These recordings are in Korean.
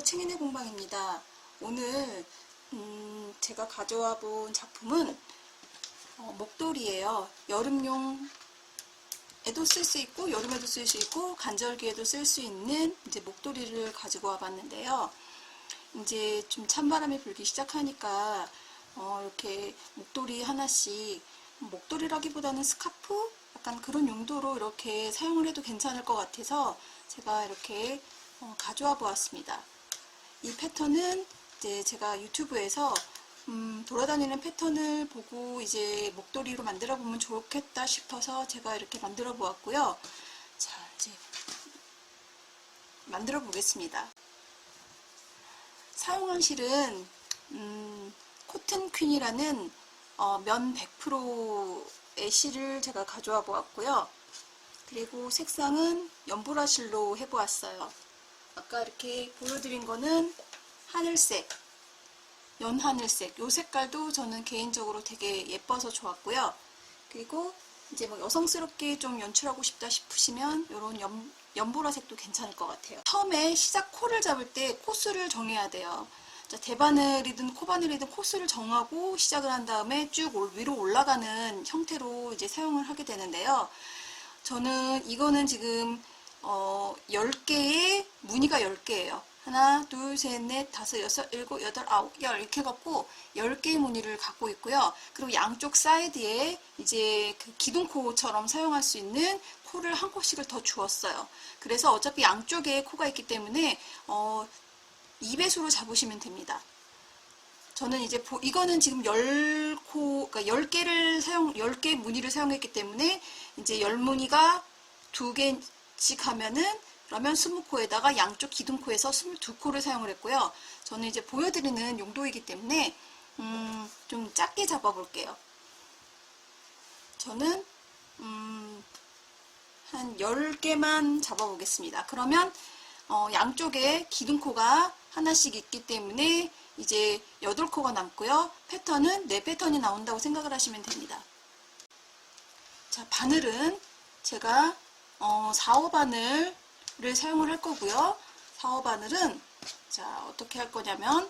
챙이네 공방입니다. 오늘 제가 가져와 본 작품은 목도리예요. 여름용에도 쓸 수 있고 여름에도 쓸 수 있고 간절기에도 쓸 수 있는 이제 목도리를 가지고 와 봤는데요. 이제 좀 찬바람이 불기 시작하니까 이렇게 목도리 하나씩, 목도리라기보다는 스카프? 약간 그런 용도로 이렇게 사용을 해도 괜찮을 것 같아서 제가 이렇게 가져와 보았습니다. 이 패턴은 이제 제가 유튜브에서 돌아다니는 패턴을 보고 이제 목도리로 만들어 보면 좋겠다 싶어서 제가 이렇게 만들어 보았고요. 자, 이제 만들어 보겠습니다. 사용한 실은 코튼 퀸이라는 면 100%의 실을 제가 가져와 보았고요. 그리고 색상은 연보라 실로 해보았어요. 아까 이렇게 보여드린 거는 하늘색, 연하늘색, 이 색깔도 저는 개인적으로 되게 예뻐서 좋았고요. 그리고 이제 뭐 여성스럽게 좀 연출하고 싶다 싶으시면 이런 연보라색도 괜찮을 것 같아요. 처음에 시작 코를 잡을 때 코수를 정해야 돼요. 자, 대바늘이든 코바늘이든 코수를 정하고 시작을 한 다음에 쭉 위로 올라가는 형태로 이제 사용을 하게 되는데요. 저는 이거는 지금 10개의 무늬가 10개예요. 하나, 둘, 셋, 넷, 다섯, 여섯, 일곱, 여덟, 아홉, 열 이렇게 갖고 10개의 무늬를 갖고 있고요. 그리고 양쪽 사이드에 이제 그 기둥코처럼 사용할 수 있는 코를 한 코씩을 더 주었어요. 그래서 어차피 양쪽에 코가 있기 때문에 2배수로 잡으시면 됩니다. 저는 이제 이거는 지금 10코, 그러니까 10개 무늬를 사용했기 때문에 이제 10무늬가 2개씩 하면은 그러면 20코에다가 양쪽 기둥코에서 22코를 사용을 했고요. 저는 이제 보여드리는 용도이기 때문에 좀 작게 잡아 볼게요. 저는 한 10개만 잡아 보겠습니다. 그러면 양쪽에 기둥코가 하나씩 있기 때문에 이제 8코가 남고요. 패턴은 4패턴이 나온다고 생각을 하시면 됩니다. 자, 바늘은 제가 4호바늘을 사용을 할 거고요. 4호바늘은 자, 어떻게 할 거냐면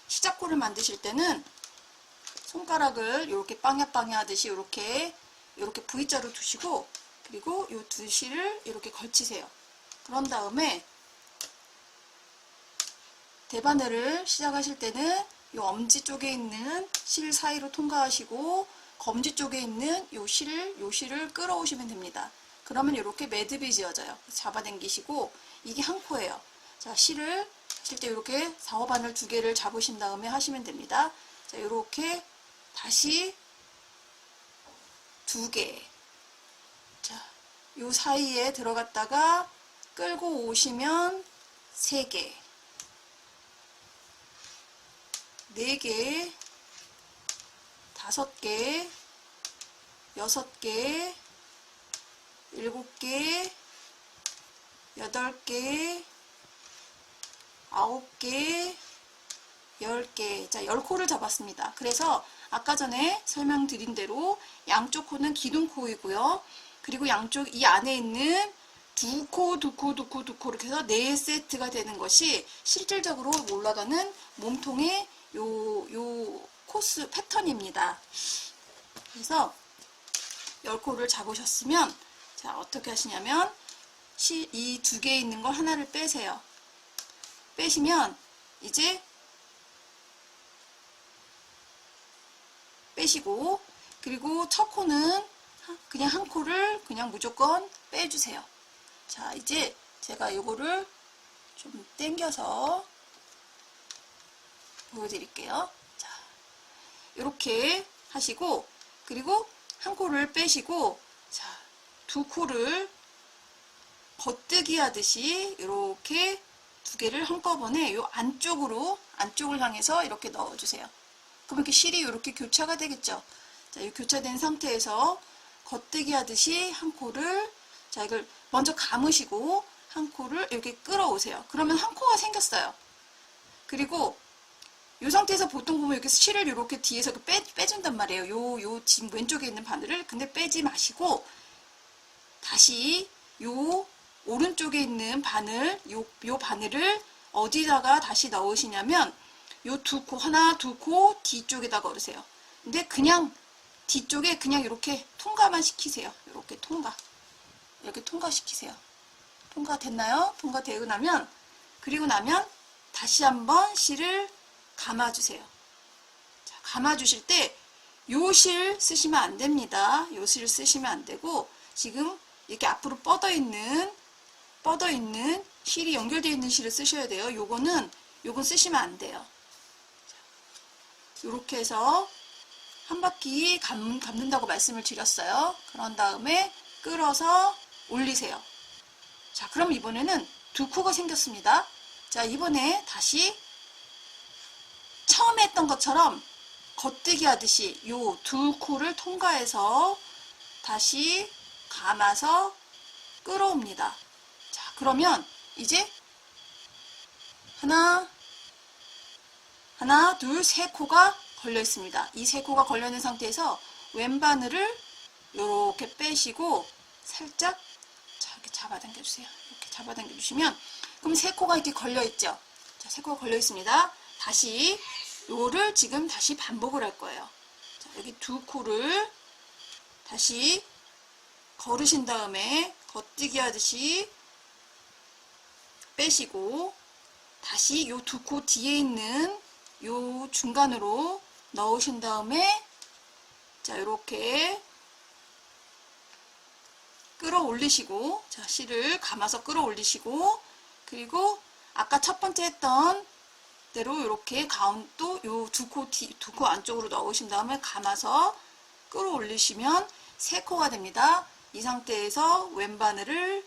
시작코를 만드실 때는 손가락을 이렇게 빵야빵야 하듯이 이렇게 V자로 두시고, 그리고 이 두 실을 이렇게 걸치세요. 그런 다음에 대바늘을 시작하실 때는 이 엄지 쪽에 있는 실 사이로 통과하시고 검지 쪽에 있는 요 실을 끌어오시면 됩니다. 그러면 이렇게 매듭이 지어져요. 잡아당기시고, 이게 한 코예요. 자, 실을 하실 때 이렇게 4호바늘 2개를 잡으신 다음에 하시면 됩니다. 자, 이렇게 다시 2개. 자, 요 사이에 들어갔다가 끌고 오시면 3개, 4개, 5개, 6개, 7개, 8개, 9개, 10개. 자, 10코를 잡았습니다. 그래서 아까 전에 설명드린 대로 양쪽 코는 기둥코이고요. 그리고 양쪽 이 안에 있는 2코, 2코, 2코, 2코 이렇게 해서 4세트가 되는 것이 실질적으로 올라가는 몸통의 요 코스 패턴입니다. 그래서 10코를 잡으셨으면, 자, 어떻게 하시냐면 이 2개에 있는 걸 하나를 빼세요. 빼시면 이제 빼시고, 그리고 첫 코는 그냥 한 코를 그냥 무조건 빼주세요. 자, 이제 제가 요거를 좀 당겨서 보여드릴게요. 자, 이렇게 하시고, 그리고 한 코를 빼시고, 자, 2코를 겉뜨기 하듯이 이렇게 2개를 한꺼번에 요 안쪽을 향해서 이렇게 넣어주세요. 그럼 이렇게 실이 이렇게 교차가 되겠죠. 자, 이 교차된 상태에서 겉뜨기 하듯이 한 코를, 자, 이걸 먼저 감으시고 한 코를 이렇게 끌어오세요. 그러면 한 코가 생겼어요. 그리고 이 상태에서 보통 보면 이렇게 실을 이렇게 뒤에서 빼준단 말이에요. 요 지금 왼쪽에 있는 바늘을. 근데 빼지 마시고 다시 요 오른쪽에 있는 바늘, 요 바늘을 어디다가 다시 넣으시냐면 요 두 코, 하나, 두 코 뒤쪽에다 걸으세요. 근데 그냥 뒤쪽에 그냥 이렇게 통과만 시키세요. 이렇게 통과. 이렇게 통과시키세요. 통과됐나요? 통과되고 나면, 그리고 나면 다시 한번 실을 감아주세요. 자, 감아주실 때 요 실 쓰시면 안 됩니다. 요 실 쓰시면 안 되고, 지금 이렇게 앞으로 뻗어있는 실이 연결되어 있는 실을 쓰셔야 돼요. 요건 쓰시면 안 돼요. 이렇게 해서 한 바퀴 감는다고 말씀을 드렸어요. 그런 다음에 끌어서 올리세요. 자, 그럼 이번에는 두 코가 생겼습니다. 자, 이번에 다시 처음에 했던 것처럼 겉뜨기 하듯이 요 두 코를 통과해서 다시 감아서 끌어옵니다. 자, 그러면 이제 하나, 둘, 세 코가 걸려 있습니다. 이 세 코가 걸려 있는 상태에서 왼바늘을 이렇게 빼시고 살짝 이렇게 잡아당겨 주세요. 이렇게 잡아당겨 주시면, 그럼 세 코가 이렇게 걸려 있죠. 자, 세 코가 걸려 있습니다. 다시 요를 지금 다시 반복을 할 거예요. 자, 여기 두 코를 다시 걸으신 다음에 겉뜨기 하듯이 빼시고 다시 요 두 코 뒤에 있는 요 중간으로 넣으신 다음에 자, 이렇게 끌어올리시고, 자, 실을 감아서 끌어올리시고, 그리고 아까 첫 번째 했던 대로 이렇게 또 요 두 코 안쪽으로 넣으신 다음에 감아서 끌어올리시면 세 코가 됩니다. 이 상태에서 왼바늘을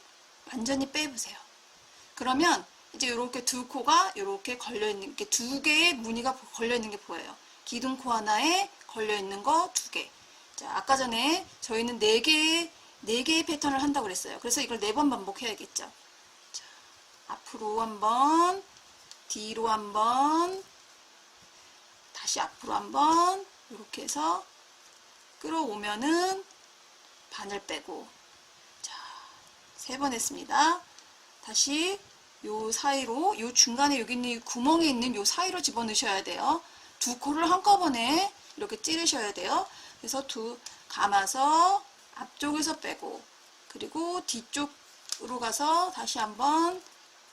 완전히 빼보세요. 그러면 이제 이렇게 두 코가 이렇게 걸려있는 게 두 개의 무늬가 걸려있는 게 보여요. 기둥코 하나에 걸려있는 거 두 개. 자, 아까 전에 저희는 네 개의 패턴을 한다고 그랬어요. 그래서 이걸 4번 반복해야겠죠. 자, 앞으로 한번, 뒤로 한번, 다시 앞으로 한번, 이렇게 해서 끌어오면은 바늘 빼고, 자, 3번 했습니다. 다시 요 사이로, 요 중간에 여기 있는 이 구멍에 있는 요 사이로 집어넣으셔야 돼요. 두 코를 한꺼번에 이렇게 찌르셔야 돼요. 그래서 감아서 앞쪽에서 빼고, 그리고 뒤쪽으로 가서 다시 한번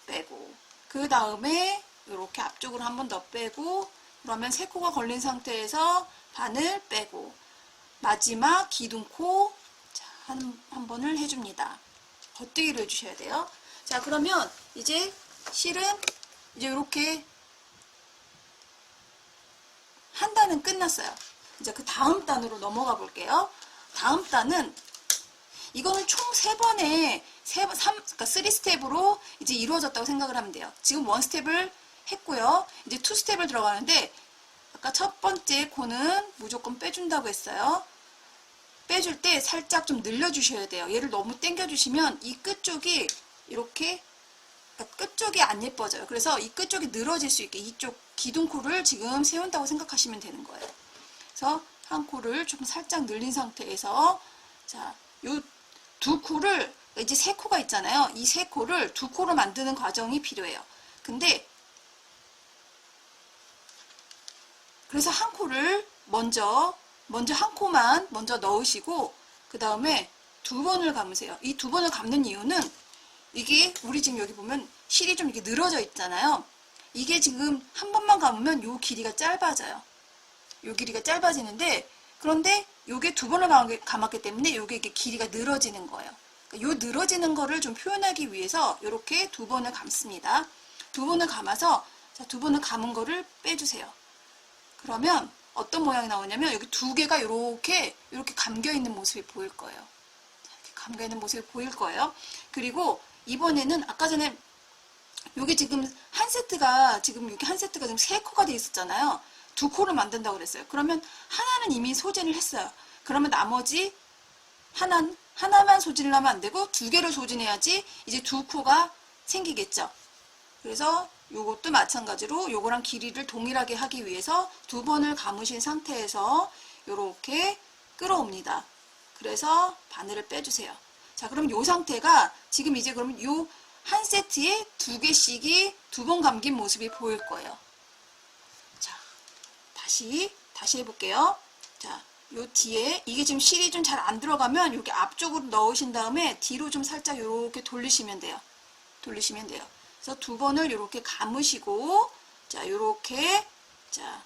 빼고, 그 다음에 이렇게 앞쪽으로 한 번 더 빼고, 그러면 세 코가 걸린 상태에서 바늘 빼고, 마지막 기둥코 한 번을 해줍니다. 겉뜨기를 해주셔야 돼요. 자, 그러면 이제 실은 이제 이렇게 한 단은 끝났어요. 이제 그 다음 단으로 넘어가 볼게요. 다음 단은 이거는 총 3번에 그러니까 3스텝으로 이제 이루어졌다고 생각을 하면 돼요. 지금 1스텝을 했고요. 이제 2스텝을 들어가는데 아까 첫 번째 코는 무조건 빼준다고 했어요. 빼줄 때 살짝 좀 늘려주셔야 돼요. 얘를 너무 당겨주시면 이 끝쪽이 이렇게, 그러니까 끝쪽이 안 예뻐져요. 그래서 이 끝쪽이 늘어질 수 있게 이쪽 기둥코를 지금 세운다고 생각하시면 되는 거예요. 그래서 한 코를 좀 살짝 늘린 상태에서, 자, 요 두 코를, 이제 세 코가 있잖아요. 이 세 코를 두 코로 만드는 과정이 필요해요. 근데 그래서 한 코를 먼저 한 코만 먼저 넣으시고, 그 다음에 2번을 감으세요. 이 2번을 감는 이유는 이게 우리 지금 여기 보면 실이 좀 이렇게 늘어져 있잖아요. 이게 지금 한 번만 감으면 요 길이가 짧아져요. 요 길이가 짧아지는데, 그런데 요게 2번을 감았기 때문에 요게 이렇게 길이가 늘어지는 거예요. 그러니까 요 늘어지는 거를 좀 표현하기 위해서 이렇게 2번을 감습니다. 2번을 감아서, 자, 2번을 감은 거를 빼주세요. 그러면 어떤 모양이 나오냐면 여기 두 개가 이렇게 감겨 있는 모습이 보일 거예요. 이렇게 감겨 있는 모습이 보일 거예요. 그리고 이번에는 아까 전에 여기 지금 한 세트가 지금 3코가 돼 있었잖아요. 2코를 만든다고 그랬어요. 그러면 하나는 이미 소진을 했어요. 그러면 나머지 하나만 소진을 하면 안 되고 2개를 소진해야지 이제 2코가 생기겠죠. 그래서 요것도 마찬가지로 요거랑 길이를 동일하게 하기 위해서 2번을 감으신 상태에서 요렇게 끌어옵니다. 그래서 바늘을 빼주세요. 자, 그럼 요 상태가 지금 이제 그러면 요 한 세트에 2개씩이 2번 감긴 모습이 보일 거예요. 자, 다시 해볼게요. 자, 요 뒤에 이게 지금 실이 좀 잘 안 들어가면 여기 앞쪽으로 넣으신 다음에 뒤로 좀 살짝 이렇게 돌리시면 돼요. 그래서 2번을 이렇게 감으시고, 자, 이렇게, 자,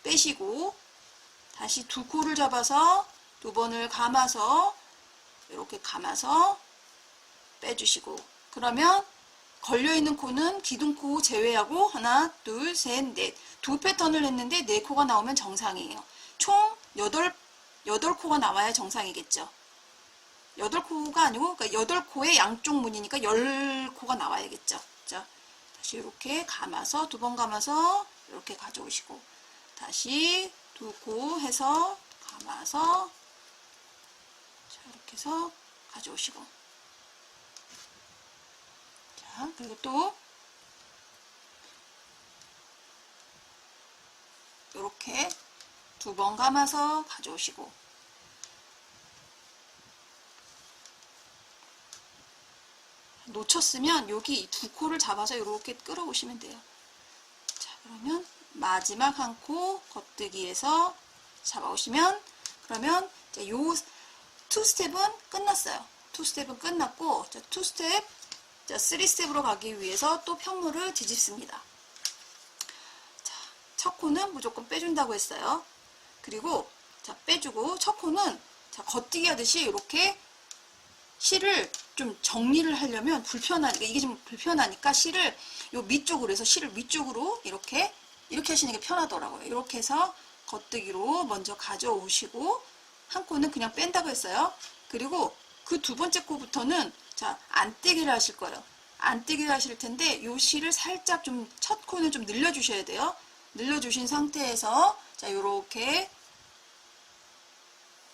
빼시고, 다시 2코를 잡아서 2번을 감아서, 이렇게 감아서 빼주시고, 그러면 걸려있는 코는 기둥코 제외하고 하나, 둘, 셋, 넷. 2패턴을 했는데 4코가 나오면 정상이에요. 총 8코가 나와야 정상이겠죠. 8코가 아니고, 그러니까 8코의 양쪽 문이니까 10코가 나와야겠죠. 자, 다시 이렇게 감아서, 2번 감아서, 이렇게 가져오시고, 다시 2코 해서, 감아서, 자, 이렇게 해서 가져오시고. 자, 그리고 또, 이렇게 2번 감아서 가져오시고, 놓쳤으면 여기 2코를 잡아서 이렇게 끌어오시면 돼요. 자, 그러면 마지막 한 코 겉뜨기에서 잡아오시면, 그러면 이제 요 2스텝은 끝났어요. 2스텝은 끝났고, 자, 2스텝, 자, 3스텝으로 가기 위해서 또 편물을 뒤집습니다. 자, 첫 코는 무조건 빼준다고 했어요. 그리고, 자, 빼주고, 첫 코는, 자, 겉뜨기 하듯이 이렇게 실을 좀 정리를 하려면 불편하니까, 이게 좀 불편하니까 실을 요 밑쪽으로 해서 실을 위쪽으로 이렇게 하시는 게 편하더라고요. 이렇게 해서 겉뜨기로 먼저 가져오시고, 한 코는 그냥 뺀다고 했어요. 그리고 그 2번째 코부터는, 자, 안뜨기를 하실 거예요. 안뜨기를 하실 텐데 요 실을 살짝 좀, 첫 코는 좀 늘려주셔야 돼요. 늘려주신 상태에서, 자, 요렇게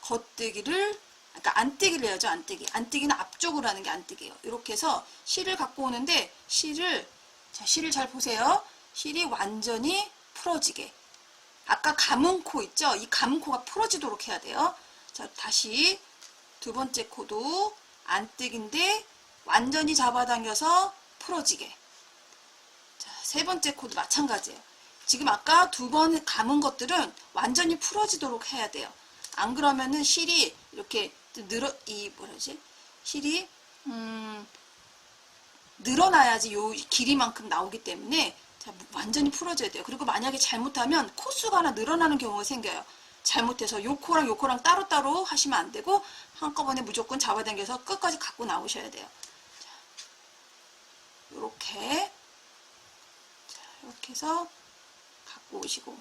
겉뜨기를, 그러니까 안뜨기를 해야죠. 안뜨기는 앞쪽으로 하는 게 안뜨기예요. 이렇게 해서 실을 갖고 오는데, 실을 잘 보세요. 실이 완전히 풀어지게. 아까 감은 코 있죠? 이 감은 코가 풀어지도록 해야 돼요. 자, 다시 2번째 코도 안뜨기인데 완전히 잡아당겨서 풀어지게. 자, 3번째 코도 마찬가지예요. 지금 아까 2번 감은 것들은 완전히 풀어지도록 해야 돼요. 안 그러면은 실이 이렇게 실이 늘어나야지 요 길이만큼 나오기 때문에, 자, 완전히 풀어줘야 돼요. 그리고 만약에 잘못하면 코수가 하나 늘어나는 경우가 생겨요. 잘못해서 요 코랑 요 코랑 따로따로 하시면 안 되고, 한꺼번에 무조건 잡아당겨서 끝까지 갖고 나오셔야 돼요. 자, 요렇게. 자, 이렇게 해서 갖고 오시고.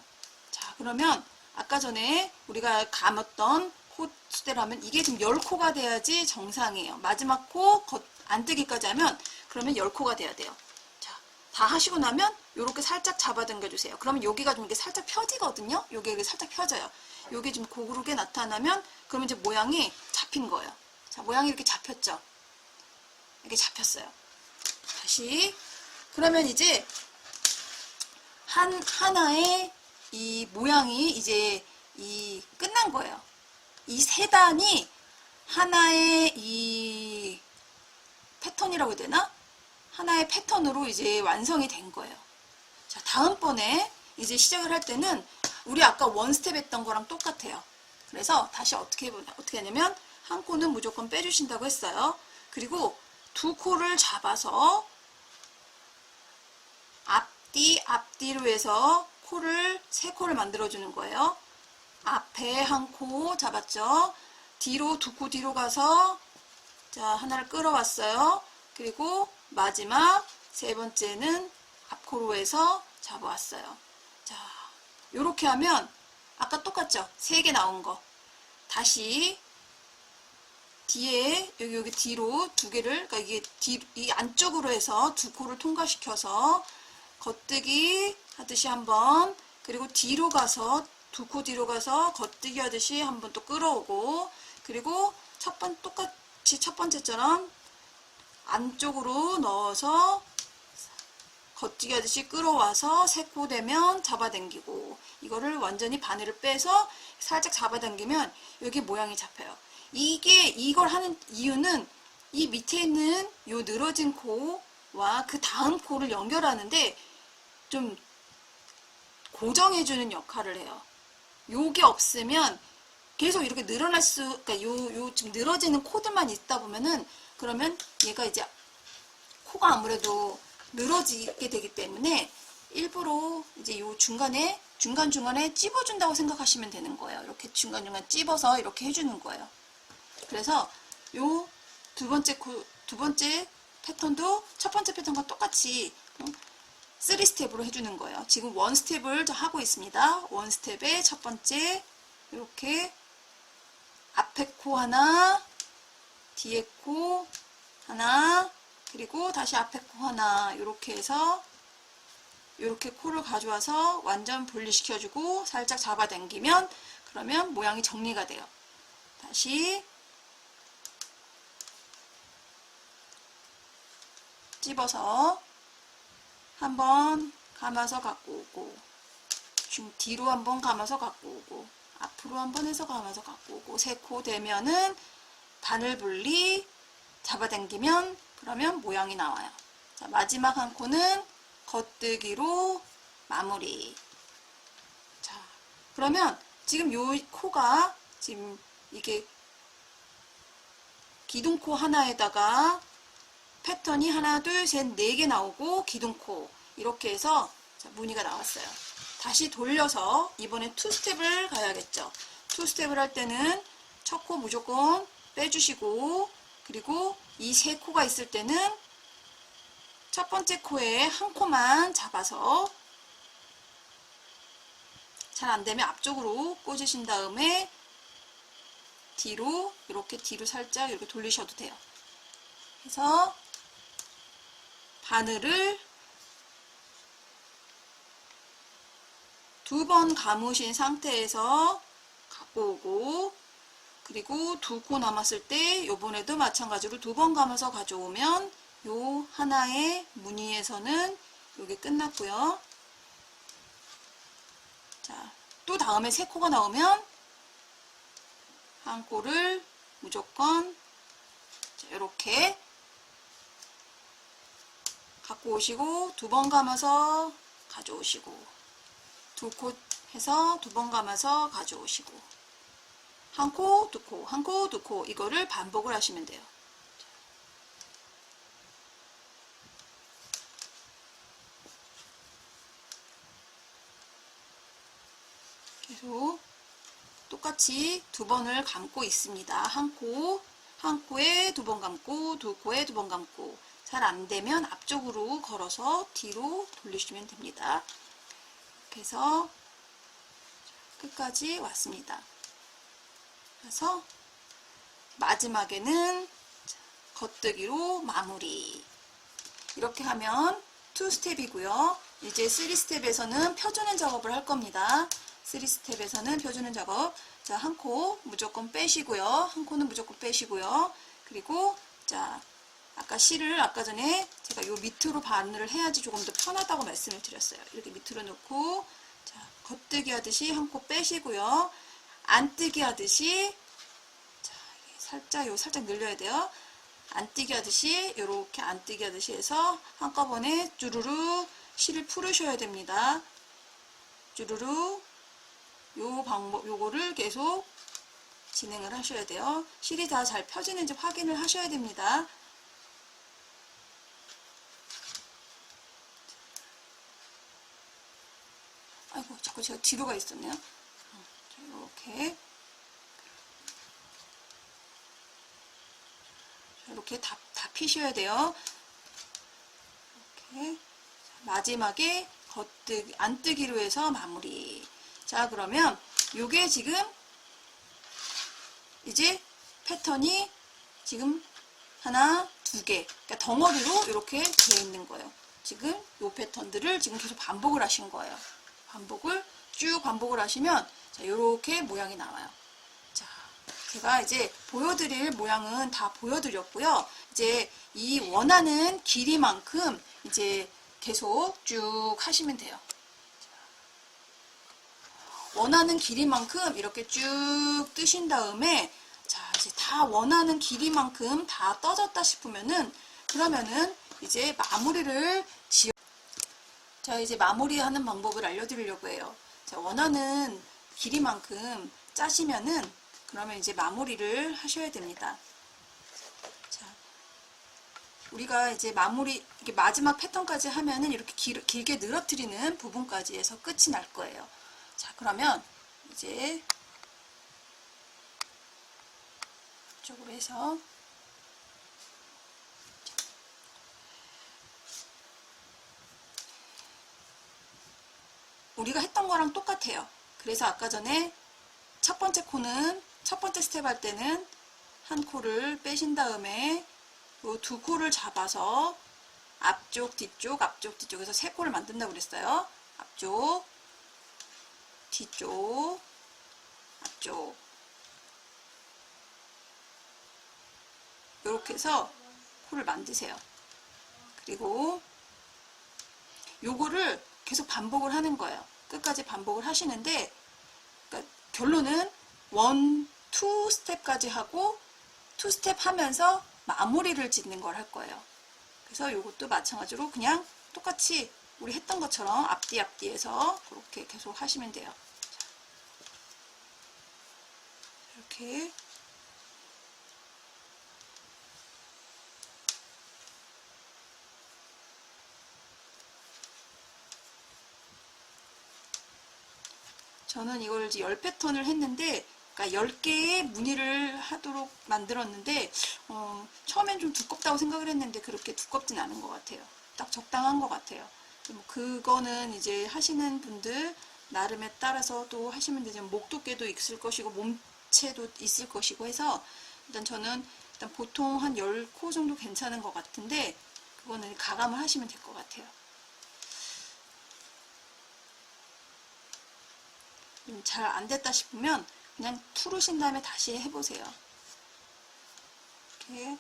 자, 그러면 아까 전에 우리가 감았던 코 수대로 하면 이게 지금 10코가 돼야지 정상이에요. 마지막 코 안뜨기까지 하면 그러면 10코가 돼야 돼요. 자, 다 하시고 나면 요렇게 살짝 잡아당겨 주세요. 그러면 여기가 좀 이렇게 살짝 펴지거든요. 요게 이렇게 살짝 펴져요. 요게 좀 고르게 나타나면 그러면 이제 모양이 잡힌 거예요. 자, 모양이 이렇게 잡혔죠. 이렇게 잡혔어요. 다시. 그러면 이제 하나의 이 모양이 이제 끝난 거예요. 이 세 단이 하나의 이 패턴이라고 해야 되나? 하나의 패턴으로 이제 완성이 된 거예요. 자, 다음번에 이제 시작을 할 때는 우리 아까 원스텝 했던 거랑 똑같아요. 그래서 다시 어떻게 하냐면, 한 코는 무조건 빼주신다고 했어요. 그리고 2코를 잡아서 앞뒤로 해서 코를 3코를 만들어주는 거예요. 앞에 한 코 잡았죠. 뒤로 2코 뒤로 가서, 자, 하나를 끌어왔어요. 그리고 마지막 3번째는 앞코로 해서 잡아왔어요. 자, 요렇게 하면 아까 똑같죠? 3개 나온 거. 다시 뒤에 여기 뒤로 2개를, 그러니까 이게 이 안쪽으로 해서 2코를 통과시켜서 겉뜨기 하듯이 한번, 그리고 뒤로 가서 2코 뒤로 가서 겉뜨기 하듯이 한번 또 끌어오고, 그리고 똑같이 첫 번째처럼 안쪽으로 넣어서 겉뜨기 하듯이 끌어와서 3코 되면 잡아당기고, 이거를 완전히 바늘을 빼서 살짝 잡아당기면 여기 모양이 잡혀요. 이걸 하는 이유는 이 밑에 있는 요 늘어진 코와 그 다음 코를 연결하는데 좀 고정해주는 역할을 해요. 요게 없으면 계속 이렇게 늘어날 그러니까 요 지금 늘어지는 코들만 있다 보면은, 그러면 얘가 이제 코가 아무래도 늘어지게 되기 때문에 일부러 이제 요 중간중간에 찝어준다고 생각하시면 되는 거예요. 이렇게 중간중간 찝어서 이렇게 해주는 거예요. 그래서 요 두 번째 패턴도 첫 번째 패턴과 똑같이 3스텝으로 해주는 거예요. 지금 1스텝을 하고 있습니다. 1스텝의 첫 번째, 이렇게 앞에 코 하나, 뒤에 코 하나, 그리고 다시 앞에 코 하나, 이렇게 해서 이렇게 코를 가져와서 완전 분리시켜주고 살짝 잡아당기면, 그러면 모양이 정리가 돼요. 다시 찝어서 한번 감아서 갖고 오고, 뒤로 한번 감아서 갖고 오고, 앞으로 한번 해서 감아서 갖고 오고, 세 코 되면은 바늘 분리 잡아당기면, 그러면 모양이 나와요. 자, 마지막 한 코는 겉뜨기로 마무리. 자, 그러면 지금 요 코가 지금 이게 기둥코 하나에다가 패턴이 하나, 둘, 셋, 네 개 나오고 기둥코 이렇게 해서 무늬가 나왔어요. 다시 돌려서 이번에 2스텝을 가야겠죠. 2스텝을 할 때는 첫 코 무조건 빼주시고, 그리고 이 세 코가 있을 때는 첫 번째 코에 한 코만 잡아서, 잘 안되면 앞쪽으로 꽂으신 다음에 뒤로, 이렇게 뒤로 살짝 이렇게 돌리셔도 돼요. 그래서 바늘을 2번 감으신 상태에서 갖고 오고, 그리고 2코 남았을 때 요번에도 마찬가지로 2번 감아서 가져오면 요 하나의 무늬에서는 요게 끝났고요. 자, 또 다음에 3코가 나오면 한 코를 무조건 이렇게 갖고 오시고 2번 감아서 가져오시고, 2코 해서 2번 감아서 가져오시고, 한 코, 2코, 한 코, 2코, 이거를 반복을 하시면 돼요. 계속 똑같이 2번을 감고 있습니다. 한 코에 2번 감고, 2코에 2번 감고, 잘 안되면 앞쪽으로 걸어서 뒤로 돌리시면 됩니다. 이렇게 해서 끝까지 왔습니다. 그래서 마지막에는 겉뜨기로 마무리. 이렇게 하면 2스텝이고요. 이제 3스텝에서는 펴주는 작업을 할 겁니다. 3스텝에서는 펴주는 작업. 자, 한 코 무조건 빼시고요. 한 코는 무조건 빼시고요. 그리고 자, 아까 실을 아까 전에 제가 요 밑으로 바늘을 해야지 조금 더 편하다고 말씀을 드렸어요. 이렇게 밑으로 놓고, 자, 겉뜨기 하듯이 한 코 빼시고요. 안뜨기 하듯이, 자, 살짝 늘려야 돼요. 안뜨기 하듯이, 요렇게 안뜨기 하듯이 해서 한꺼번에 쭈루루 실을 풀으셔야 됩니다. 쭈루루, 요거를 계속 진행을 하셔야 돼요. 실이 다 잘 펴지는지 확인을 하셔야 됩니다. 아이고, 자꾸 제가 뒤로 가 있었네요. 자, 이렇게 다 피셔야 돼요. 이렇게. 마지막에 안뜨기로 해서 마무리. 자, 그러면 요게 지금 이제 패턴이 지금 하나, 2개, 그러니까 덩어리로 이렇게 되어 있는 거예요. 지금 요 패턴들을 지금 계속 반복을 하신 거예요. 쭉 반복을 하시면, 자, 요렇게 모양이 나와요. 자, 제가 이제 보여드릴 모양은 다 보여드렸고요. 이제 이 원하는 길이만큼 이제 계속 쭉 하시면 돼요. 원하는 길이만큼 이렇게 쭉 뜨신 다음에, 자, 이제 다 원하는 길이만큼 다 떠졌다 싶으면은 그러면은 이제 마무리를 자, 이제 마무리하는 방법을 알려드리려고 해요. 자, 원하는 길이만큼 짜시면은 그러면 이제 마무리를 하셔야 됩니다. 자, 우리가 이제 마무리, 이게 마지막 패턴까지 하면은 이렇게 길게 늘어뜨리는 부분까지 해서 끝이 날 거예요. 자, 그러면 이제 이쪽으로 해서 우리가 했던 거랑 똑같아요. 그래서 아까 전에 첫 번째 코는 첫 번째 스텝 할 때는 한 코를 빼신 다음에 이 두 코를 잡아서 앞쪽 뒤쪽 앞쪽 뒤쪽에서 세 코를 만든다고 그랬어요. 앞쪽 뒤쪽 앞쪽 이렇게 해서 코를 만드세요. 그리고 요거를 계속 반복을 하는 거예요. 끝까지 반복을 하시는데 그러니까 결론은 1, 2 스텝까지 하고 2 스텝 하면서 마무리를 짓는 걸 할 거예요. 그래서 요것도 마찬가지로 그냥 똑같이 우리 했던 것처럼 앞뒤 앞뒤에서 그렇게 계속 하시면 돼요. 이렇게 저는 이걸 이제 10패턴을 했는데 그러니까 10개의 무늬를 하도록 만들었는데 처음엔 좀 두껍다고 생각을 했는데 그렇게 두껍진 않은 것 같아요. 딱 적당한 것 같아요. 뭐 그거는 이제 하시는 분들 나름에 따라서 또 하시면 되죠. 목 두께도 있을 것이고 몸체도 있을 것이고 해서 일단 저는 일단 보통 한 10코 정도 괜찮은 것 같은데 그거는 가감을 하시면 될 것 같아요. 잘 안됐다 싶으면 그냥 투르신 다음에 다시 해보세요. 이렇게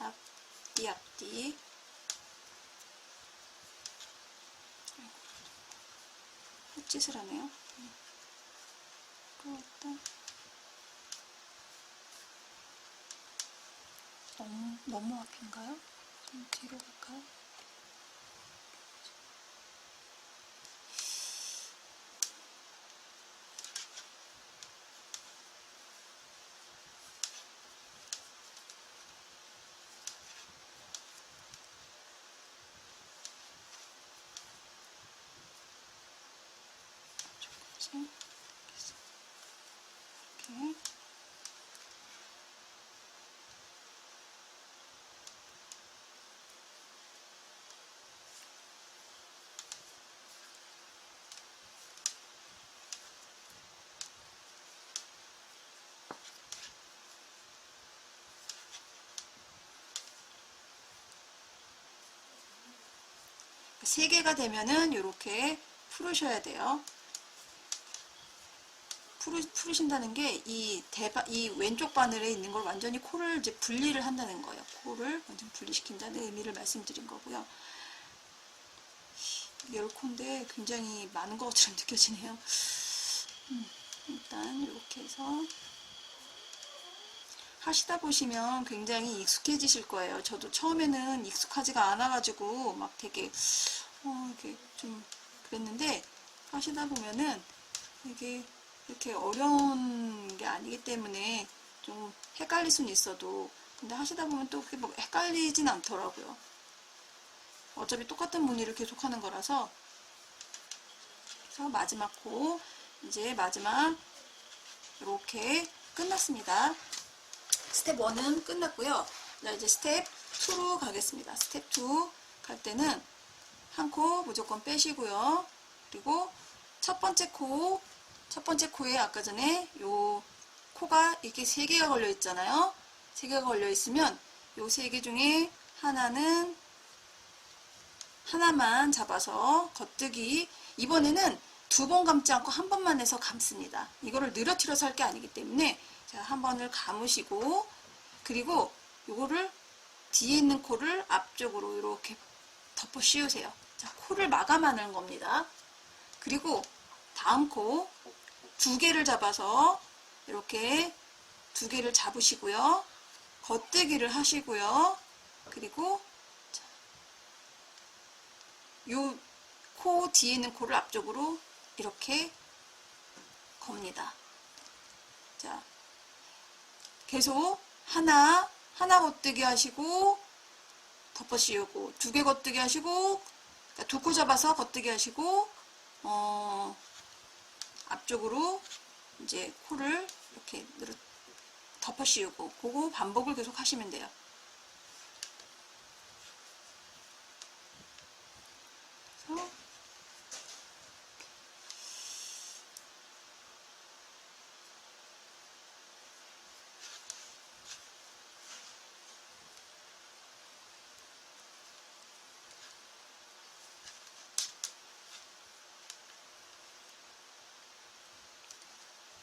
앞뒤 앞뒤 헛짓을 하네요. 일단 너무 앞인가요? 좀 뒤로 갈까요? 이렇게 세 개가 되면은 이렇게 풀으셔야 돼요. 풀으신다는 게 이 왼쪽 바늘에 있는 걸 완전히 코를 이제 분리를 한다는 거예요. 코를 완전 분리시킨다는 의미를 말씀드린 거고요. 10코인데 굉장히 많은 것처럼 느껴지네요. 일단 이렇게 해서 하시다 보시면 굉장히 익숙해지실 거예요. 저도 처음에는 익숙하지가 않아가지고 막 되게 이렇게 좀 그랬는데 하시다 보면은 이게 이렇게 어려운 게 아니기 때문에 좀 헷갈릴 수는 있어도 근데 하시다 보면 또 그게 뭐 헷갈리진 않더라고요. 어차피 똑같은 무늬를 계속 하는 거라서. 그래서 마지막 코 이제 마지막 이렇게 끝났습니다. 스텝 1은 끝났고요. 자, 이제 스텝 2로 가겠습니다. 스텝 2 갈 때는 한 코 무조건 빼시고요. 그리고 첫 번째 코에 아까 전에 요 코가 이렇게 3개가 걸려 있잖아요. 3개가 걸려 있으면 요 3개 중에 하나만 잡아서 겉뜨기. 이번에는 2번 감지 않고 한 번만 해서 감습니다. 이거를 늘어뜨려서 할 게 아니기 때문에 자, 한 번을 감으시고 그리고 요거를 뒤에 있는 코를 앞쪽으로 이렇게 덮어 씌우세요. 자, 코를 마감하는 겁니다. 그리고 다음 코 2개를 잡아서 이렇게 두 개를 잡으시고요. 겉뜨기를 하시고요. 그리고 요 코 뒤에 있는 코를 앞쪽으로 이렇게 겁니다. 자, 계속 하나 겉뜨기 하시고 덮어 씌우고, 두 개 겉뜨기 하시고, 그러니까 두 코 잡아서 겉뜨기 하시고, 앞쪽으로 이제 코를 이렇게 덮어 씌우고, 그거 반복을 계속 하시면 돼요. 그래서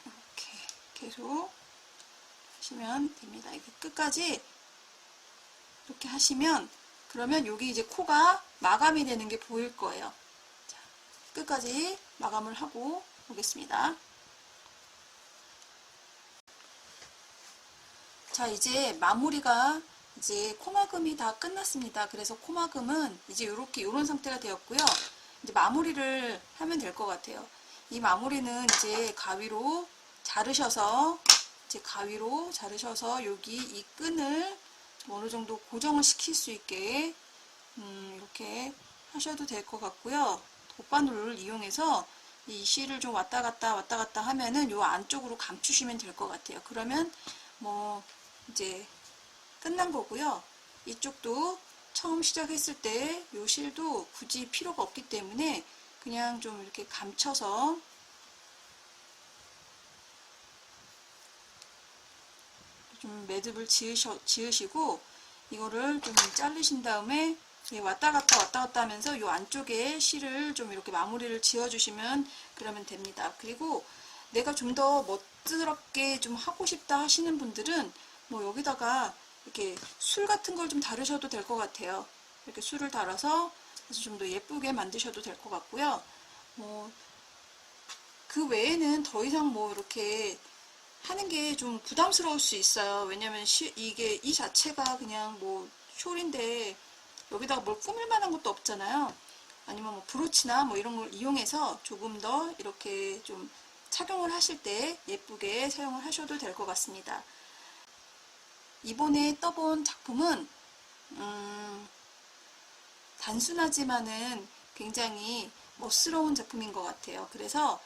이렇게 계속 하시면 됩니다. 이렇게 끝까지 이렇게 하시면, 그러면 여기 이제 코가 마감이 되는 게 보일 거예요. 자, 끝까지 마감을 하고 오겠습니다. 자, 이제 마무리가, 이제 코막음이 다 끝났습니다. 그래서 코막음은 이제 이런 상태가 되었고요. 이제 마무리를 하면 될 것 같아요. 이 마무리는 이제 가위로 자르셔서 여기 이 끈을 어느 정도 고정을 시킬 수 있게 이렇게 하셔도 될 것 같고요. 돗바늘을 이용해서 이 실을 좀 왔다 갔다 하면은 요 안쪽으로 감추시면 될 것 같아요. 그러면 뭐 이제 끝난 거고요. 이쪽도 처음 시작했을 때 요 실도 굳이 필요가 없기 때문에 그냥 좀 이렇게 감춰서 좀 매듭을 지으시고, 이거를 좀 자르신 다음에 왔다 갔다 하면서 요 안쪽에 실을 좀 이렇게 마무리를 지어주시면 그러면 됩니다. 그리고 내가 좀 더 멋스럽게 좀 하고 싶다 하시는 분들은 뭐 여기다가 이렇게 술 같은 걸 좀 다루셔도 될 것 같아요. 이렇게 술을 달아서 그래서 좀 더 예쁘게 만드셔도 될 것 같고요. 뭐 그 외에는 더 이상 뭐 이렇게 하는 게 좀 부담스러울 수 있어요. 왜냐면 이게 이 자체가 그냥 뭐 숄인데 여기다가 뭘 꾸밀 만한 것도 없잖아요. 아니면 뭐 브로치나 뭐 이런 걸 이용해서 조금 더 이렇게 좀 착용을 하실 때 예쁘게 사용을 하셔도 될 것 같습니다. 이번에 떠본 작품은 단순하지만은 굉장히 멋스러운 작품인 것 같아요. 그래서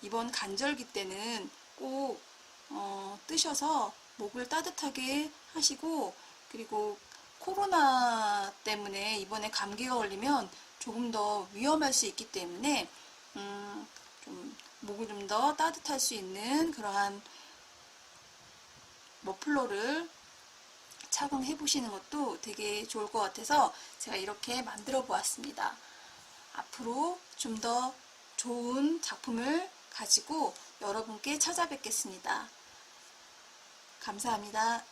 이번 간절기 때는 꼭 뜨셔서 목을 따뜻하게 하시고, 그리고 코로나 때문에 이번에 감기가 걸리면 조금 더 위험할 수 있기 때문에 좀 목을 좀 더 따뜻할 수 있는 그러한 머플러를 착용해 보시는 것도 되게 좋을 것 같아서 제가 이렇게 만들어 보았습니다. 앞으로 좀 더 좋은 작품을 가지고 여러분께 찾아뵙겠습니다. 감사합니다.